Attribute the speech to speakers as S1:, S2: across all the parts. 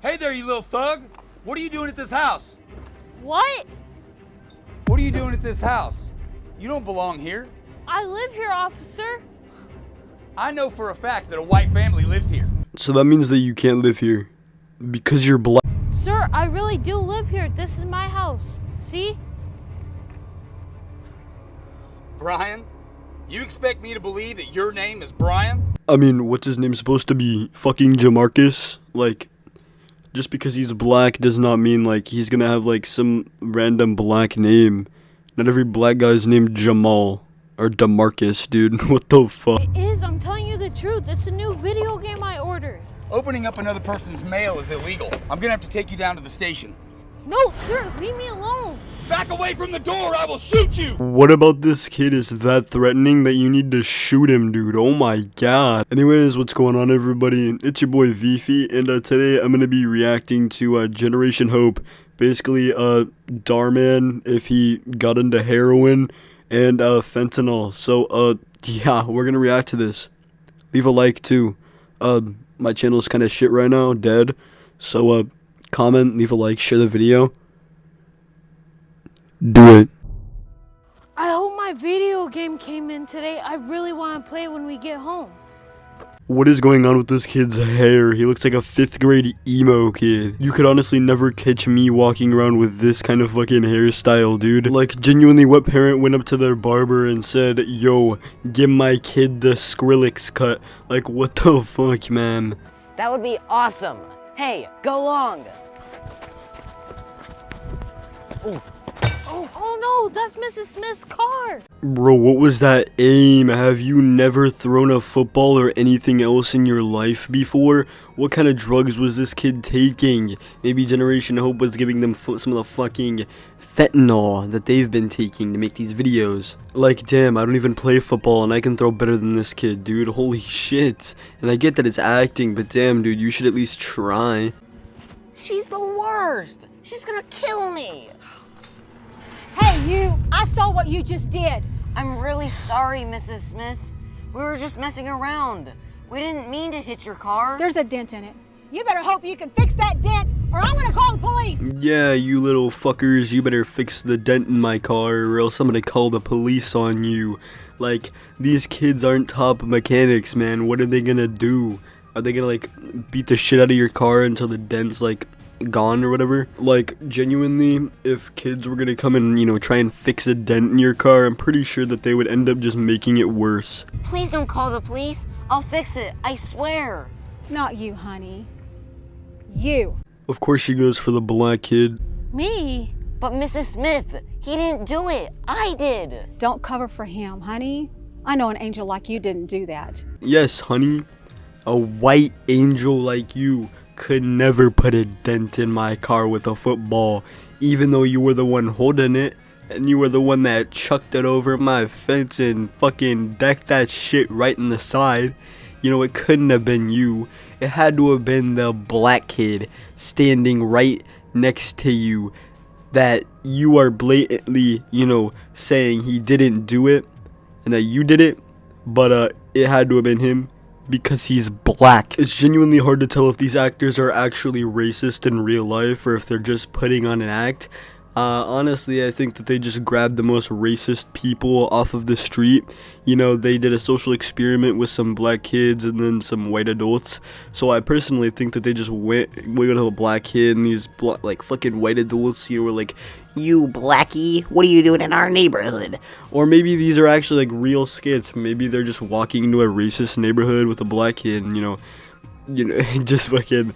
S1: Hey there, you little thug! What are you doing at this house?
S2: What?
S1: What are you doing at this house? You don't belong here.
S2: I live here, officer.
S1: I know for a fact that a white family lives here.
S3: So that means that you can't live here. Because you're black.
S2: Sir, I really do live here. This is my house. See?
S1: Brian, you expect me to believe that your name is Brian?
S3: I mean, what's his name supposed to be? Fucking Jamarcus? Like, just because he's black does not mean, like, he's gonna have, like, some random black name. Not every black guy is named Jamal. Or DeMarcus, dude. What the fuck?
S2: It is. I'm telling you the truth. It's a new video game I ordered.
S1: Opening up another person's mail is illegal. I'm gonna have to take you down to the station.
S2: No, sir. Leave me alone.
S1: Back away from the door, I will shoot you!
S3: What about this kid is that threatening that you need to shoot him, dude? Oh my god. Anyways, what's going on, everybody? It's your boy Vifi, and today I'm gonna be reacting to Generation Hope. Basically, Darman, if he got into heroin and fentanyl. So, yeah, we're gonna react to this. Leave a like, too. My channel's kind of shit right now, dead. So, comment, leave a like, share the video. Do it.
S2: I hope my video game came in today. I really want to play when we get home.
S3: What is going on with this kid's hair? He looks like a 5th grade emo kid. You could honestly never catch me walking around with this kind of fucking hairstyle, dude. Like, genuinely, what parent went up to their barber and said, yo, give my kid the Skrillex cut? Like, what the fuck, man?
S4: That would be awesome. Hey, go long. Ooh.
S2: Oh no, that's Mrs. Smith's car.
S3: Bro, what was that aim? Have you never thrown a football or anything else in your life before? What kind of drugs was this kid taking? Maybe Generation Hope was giving them some of the fucking fentanyl that they've been taking to make these videos. Like, damn, I don't even play football and I can throw better than this kid, dude. Holy shit. And I get that it's acting, but damn, dude, you should at least try.
S4: She's the worst. She's gonna kill me.
S5: Hey, you! I saw what you just did.
S4: I'm really sorry, Mrs. Smith. We were just messing around. We didn't mean to hit your car.
S5: There's a dent in it. You better hope you can fix that dent, or I'm gonna call the police.
S3: Yeah, you little fuckers, you better fix the dent in my car, or else I'm gonna call the police on you. Like, these kids aren't top mechanics, man. What are they gonna do? Are they gonna, like, beat the shit out of your car until the dent's, like, gone or whatever? Like, genuinely, if kids were gonna come and, you know, try and fix a dent in your car, I'm pretty sure that they would end up just making it worse.
S4: Please don't call the police. I'll fix it, I swear.
S5: Not you, honey. You.
S3: Of course she goes for the black kid.
S2: Me?
S4: But Mrs. Smith, he didn't do it. I did.
S5: Don't cover for him, honey. I know an angel like you didn't do that.
S3: Yes, honey. A white angel like you could never put a dent in my car with a football, even though you were the one holding it, and you were the one that chucked it over my fence and fucking decked that shit right in the side. You know, it couldn't have been you. It had to have been the black kid standing right next to you that you are blatantly, you know, saying he didn't do it and that you did it, but it had to have been him. Because he's black. It's genuinely hard to tell if these actors are actually racist in real life or if they're just putting on an act. Honestly, I think that they just grabbed the most racist people off of the street. You know, they did a social experiment with some black kids and then some white adults. So I personally think that they just went with a black kid and these like fucking white adults, you know, were like, "You blackie, what are you doing in our neighborhood?" Or maybe these are actually like real skits. Maybe they're just walking into a racist neighborhood with a black kid and, you know, just fucking,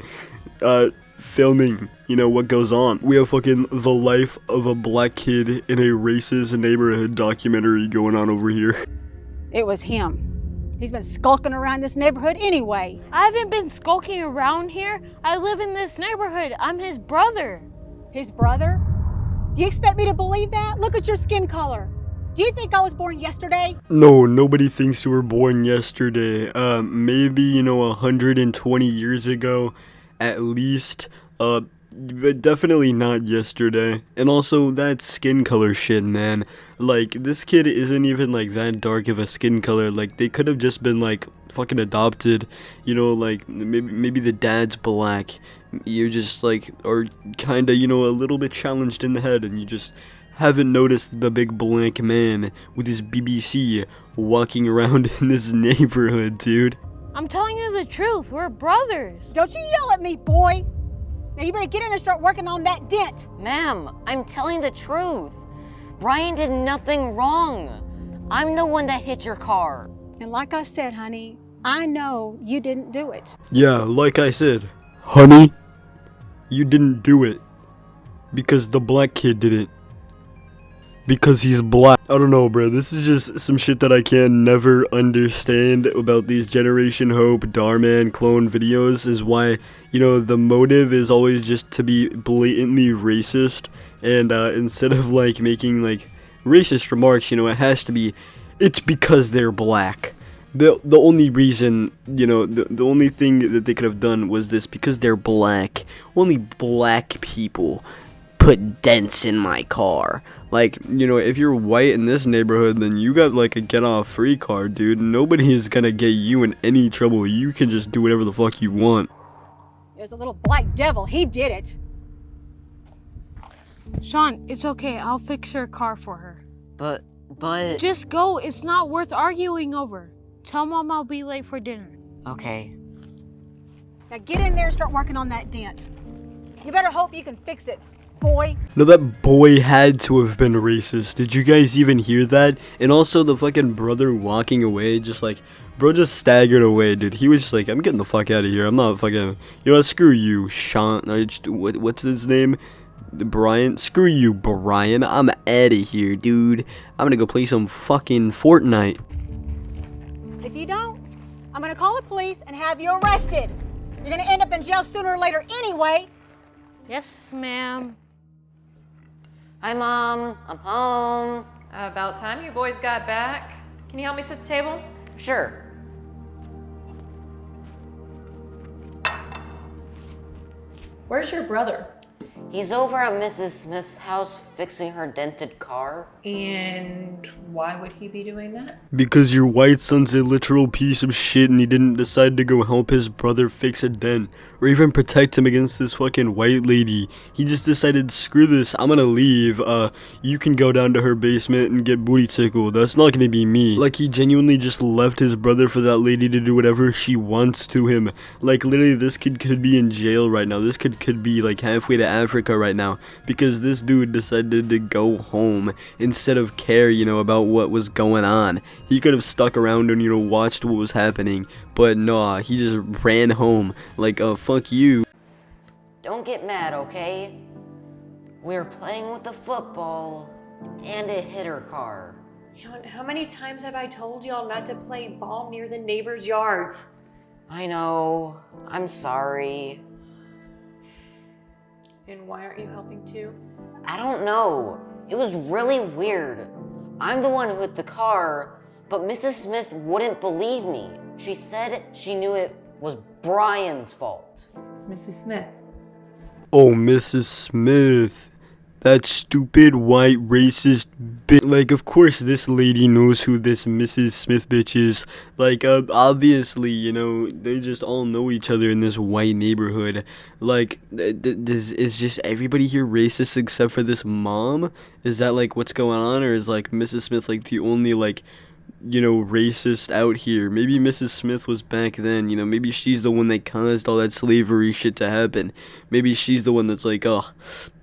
S3: filming, you know, what goes on. We have fucking the life of a black kid in a racist neighborhood documentary going on over here.
S5: It was him. He's been skulking around this neighborhood anyway.
S2: I haven't been skulking around here. I live in this neighborhood. I'm his brother.
S5: His brother? Do you expect me to believe that? Look at your skin color. Do you think I was born yesterday?
S3: No, nobody thinks you were born yesterday. Maybe, you know, 120 years ago, at least. But definitely not yesterday. And also, that skin color shit, man. Like, this kid isn't even, like, that dark of a skin color. Like, they could have just been, like, fucking adopted. You know, like, maybe the dad's black. you just like are kinda, you know, a little bit challenged in the head, and you just haven't noticed the big black man with his BBC walking around in this neighborhood, dude.
S2: I'm telling you the truth. We're brothers.
S5: Don't you yell at me, boy. Now you better get in and start working on that dent.
S4: Ma'am, I'm telling the truth. Brian did nothing wrong. I'm the one that hit your car.
S5: And like I said, honey, I know you didn't do it.
S3: Yeah, like I said, honey, you didn't do it because the black kid did it. Because he's black. I don't know, bro. This is just some shit that I can never understand about these Generation Hope Darman clone videos, is why, you know, the motive is always just to be blatantly racist, and instead of like making like racist remarks, you know, it has to be, it's because they're black. The only reason, you know, the only thing that they could have done was this, because they're black. Only black people put dents in my car. Like, you know, if you're white in this neighborhood, then you got like a get off free card, dude. Nobody is gonna get you in any trouble. You can just do whatever the fuck you want.
S5: There's a little black devil. He did it.
S2: Sean, it's okay. I'll fix her car for her.
S4: But...
S2: Just go. It's not worth arguing over. Tell Mom I'll be late for dinner.
S4: Okay.
S5: Now get in there and start working on that dent. You better hope you can fix it, boy.
S3: No, that boy had to have been racist. Did you guys even hear that? And also the fucking brother walking away, just like, bro just staggered away, dude. He was just like, I'm getting the fuck out of here. I'm not fucking, you know what, screw you, Sean. What's his name? Brian? Screw you, Brian. I'm out of here, dude. I'm gonna go play some fucking Fortnite.
S5: If you don't, I'm gonna call the police and have you arrested. You're gonna end up in jail sooner or later anyway.
S2: Yes, ma'am.
S4: Hi, Mom. I'm home.
S6: About time you boys got back. Can you help me set the table?
S4: Sure.
S6: Where's your brother?
S4: He's over at Mrs. Smith's house fixing her dented car.
S6: And why would he be doing that?
S3: Because your white son's a literal piece of shit and he didn't decide to go help his brother fix a dent or even protect him against this fucking white lady. He just decided, screw this, I'm gonna leave. You can go down to her basement and get booty tickled. That's not gonna be me. Like, he genuinely just left his brother for that lady to do whatever she wants to him. Like, literally, this kid could be in jail right now. This kid could be like halfway to Africa right now because this dude decided to go home instead of care, you know, about what was going on. He could have stuck around and, you know, watched what was happening, but nah, he just ran home like, fuck you.
S4: Don't get mad, okay? We were playing with the football and it hit her car.
S6: Sean, how many times have I told y'all not to play ball near the neighbors' yards?
S4: I know. I'm sorry.
S6: And why aren't you helping too?
S4: I don't know. It was really weird. I'm the one who hit the car, but Mrs. Smith wouldn't believe me. She said she knew it was Brian's fault.
S6: Mrs. Smith.
S3: Oh, Mrs. Smith. That stupid white racist bitch. Like, of course this lady knows who this Mrs. Smith bitch is. Like, obviously, you know, they just all know each other in this white neighborhood. Like, is just everybody here racist except for this mom? Is that, like, what's going on? Or is, like, Mrs. Smith, like, the only, like, you know, racist out here? Maybe Mrs. Smith was back then, you know, maybe she's the one that caused all that slavery shit to happen. Maybe she's the one that's like, oh,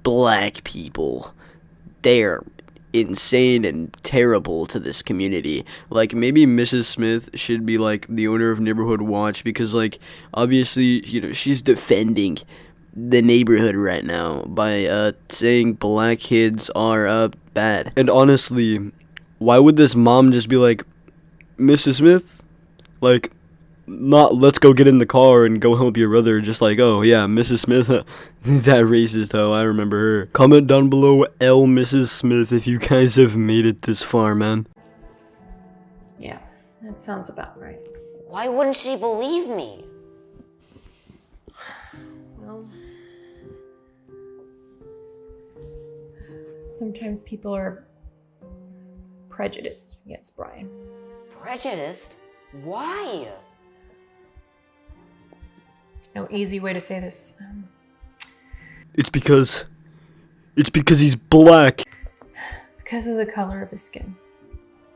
S3: black people, they're insane and terrible to this community. Like, maybe Mrs. Smith should be, like, the owner of Neighborhood Watch, because, like, obviously, you know, she's defending the neighborhood right now by, saying black kids are, bad. And honestly, why would this mom just be like, Mrs. Smith? Like, not, let's go get in the car and go help your brother. Just like, oh, yeah, Mrs. Smith, that racist hoe, I remember her. Comment down below, L Mrs. Smith, if you guys have made it this far, man.
S6: Yeah, that sounds about right.
S4: Why wouldn't she believe me?
S6: Well, sometimes people are prejudiced against Brian.
S4: Prejudiced? Why?
S6: No easy way to say this.
S3: It's because he's black.
S6: Because of the color of his skin.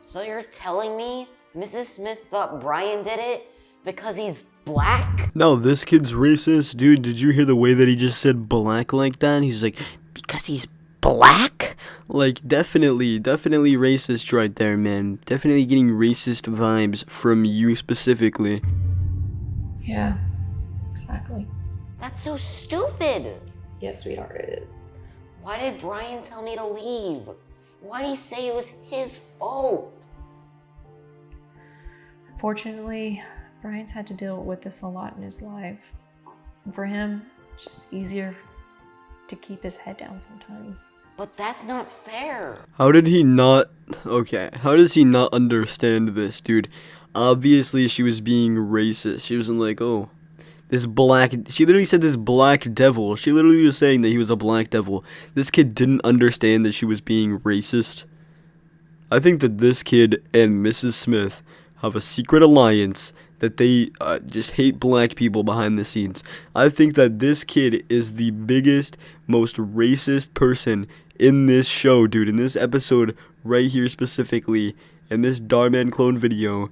S4: So you're telling me Mrs. Smith thought Brian did it because he's black?
S3: No, this kid's racist. Dude, did you hear the way that he just said black like that? He's like, because he's black? Like, definitely racist right there, man. Definitely getting racist vibes from you specifically.
S6: Yeah, exactly.
S4: That's so stupid.
S6: Yes, sweetheart, it is.
S4: Why did Brian tell me to leave? Why did he say it was his fault?
S6: Unfortunately, Brian's had to deal with this a lot in his life. And for him, it's just easier to keep his head down sometimes.
S4: But that's not fair.
S3: How did he not... Okay, how does he not understand this, dude? Obviously, she was being racist. She wasn't like, oh, this black... She literally said this black devil. She literally was saying that he was a black devil. This kid didn't understand that she was being racist. I think that this kid and Mrs. Smith have a secret alliance that they just hate black people behind the scenes. I think that this kid is the biggest, most racist person in this show, dude. In this episode right here specifically, in this Darman clone video,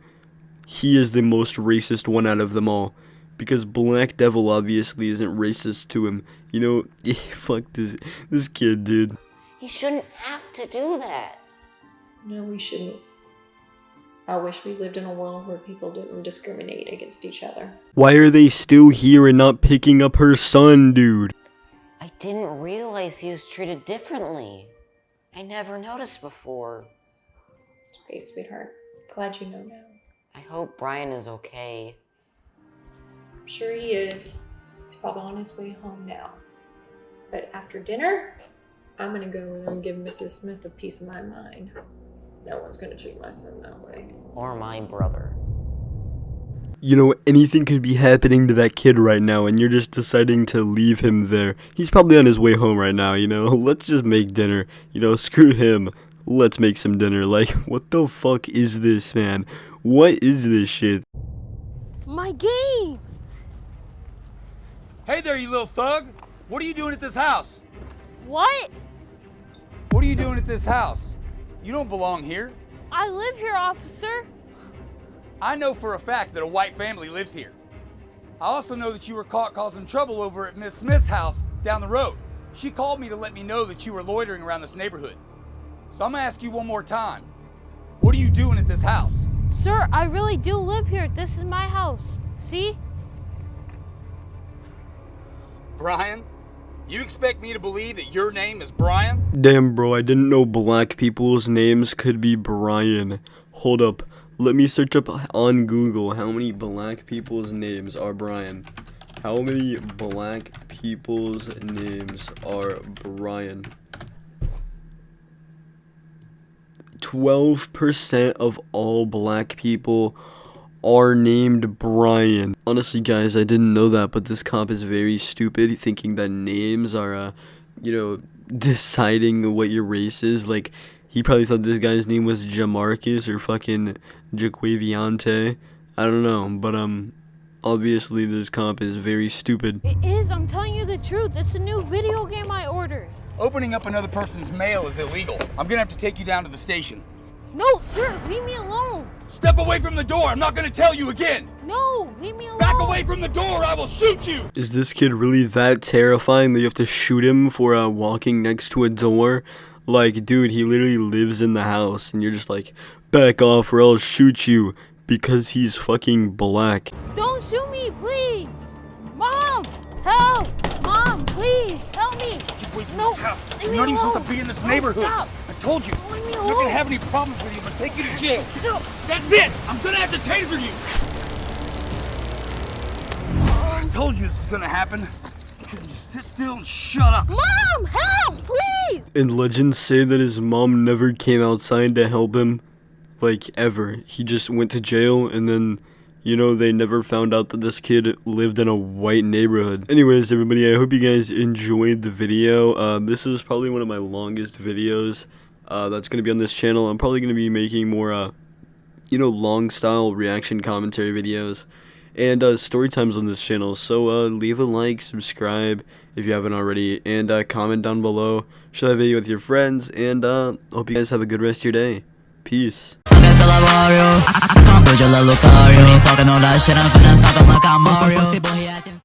S3: he is the most racist one out of them all. Because Black Devil obviously isn't racist to him. You know, fuck this kid, dude.
S4: He shouldn't have to do that.
S6: No, we shouldn't. I wish we lived in a world where people didn't discriminate against each other.
S3: Why are they still here and not picking up her son, dude?
S4: I didn't realize he was treated differently. I never noticed before.
S6: Okay, sweetheart. Glad you know now.
S4: I hope Brian is okay.
S6: I'm sure he is. He's probably on his way home now. But after dinner, I'm gonna go over there and give Mrs. Smith a piece of my mind. No one's gonna treat my son that way.
S4: Or my brother.
S3: You know, anything could be happening to that kid right now, and you're just deciding to leave him there. He's probably on his way home right now, you know? Let's just make dinner. You know, screw him. Let's make some dinner. Like, what the fuck is this, man? What is this shit?
S2: My game!
S1: Hey there, you little thug! What are you doing at this house?
S2: What?
S1: What are you doing at this house? You don't belong here.
S2: I live here, officer.
S1: I know for a fact that a white family lives here. I also know that you were caught causing trouble over at Miss Smith's house down the road. She called me to let me know that you were loitering around this neighborhood. So I'm gonna ask you one more time. What are you doing at this house?
S2: Sir, I really do live here. This is my house. See?
S1: Brian, you expect me to believe that your name is Brian?
S3: Damn, bro, I didn't know black people's names could be Brian. Hold up. Let me search up on Google how many black people's names are Brian. How many black people's names are Brian? 12% of all black people are named Brian. Honestly, guys, I didn't know that, but this cop is very stupid, thinking that names are, you know, deciding what your race is. Like, he probably thought this guy's name was Jamarcus or fucking Jaquaviante. I don't know, but, obviously this cop is very stupid.
S2: It is. I'm telling you the truth. It's a new video game I ordered.
S1: Opening up another person's mail is illegal. I'm gonna have to take you down to the station.
S2: No, sir, leave me alone.
S1: Step away from the door. I'm not gonna tell you again.
S2: No, leave me alone.
S1: Back away from the door. I will shoot you.
S3: Is this kid really that terrifying that you have to shoot him for walking next to a door? Like, dude, he literally lives in the house and you're just like, back off or I'll shoot you because he's fucking black.
S2: Don't shoot me, please. Mom, help. Mom, please, help me.
S1: Get away from
S2: No,
S1: this house.
S2: leave
S1: You're
S2: me
S1: not even
S2: alone.
S1: supposed to be in this
S2: No,
S1: neighborhood.
S2: stop.
S1: I told you.
S2: Leave me
S1: I'm not
S2: alone.
S1: gonna have any problems with you, but take you to jail.
S2: Stop.
S1: That's it. I'm gonna have to taser you. I told you this was gonna happen. You should just sit still and shut up.
S2: Mom, help, please.
S3: And legends say that his mom never came outside to help him. Like, ever. He just went to jail and then, you know, they never found out that this kid lived in a white neighborhood. Anyways, everybody, I hope you guys enjoyed the video. This is probably one of my longest videos that's going to be on this channel. I'm probably going to be making more, you know, long style reaction commentary videos. and story times on this channel. So leave a like, subscribe if you haven't already, and comment down below. Share that video with your friends, and hope you guys have a good rest of your day. Peace.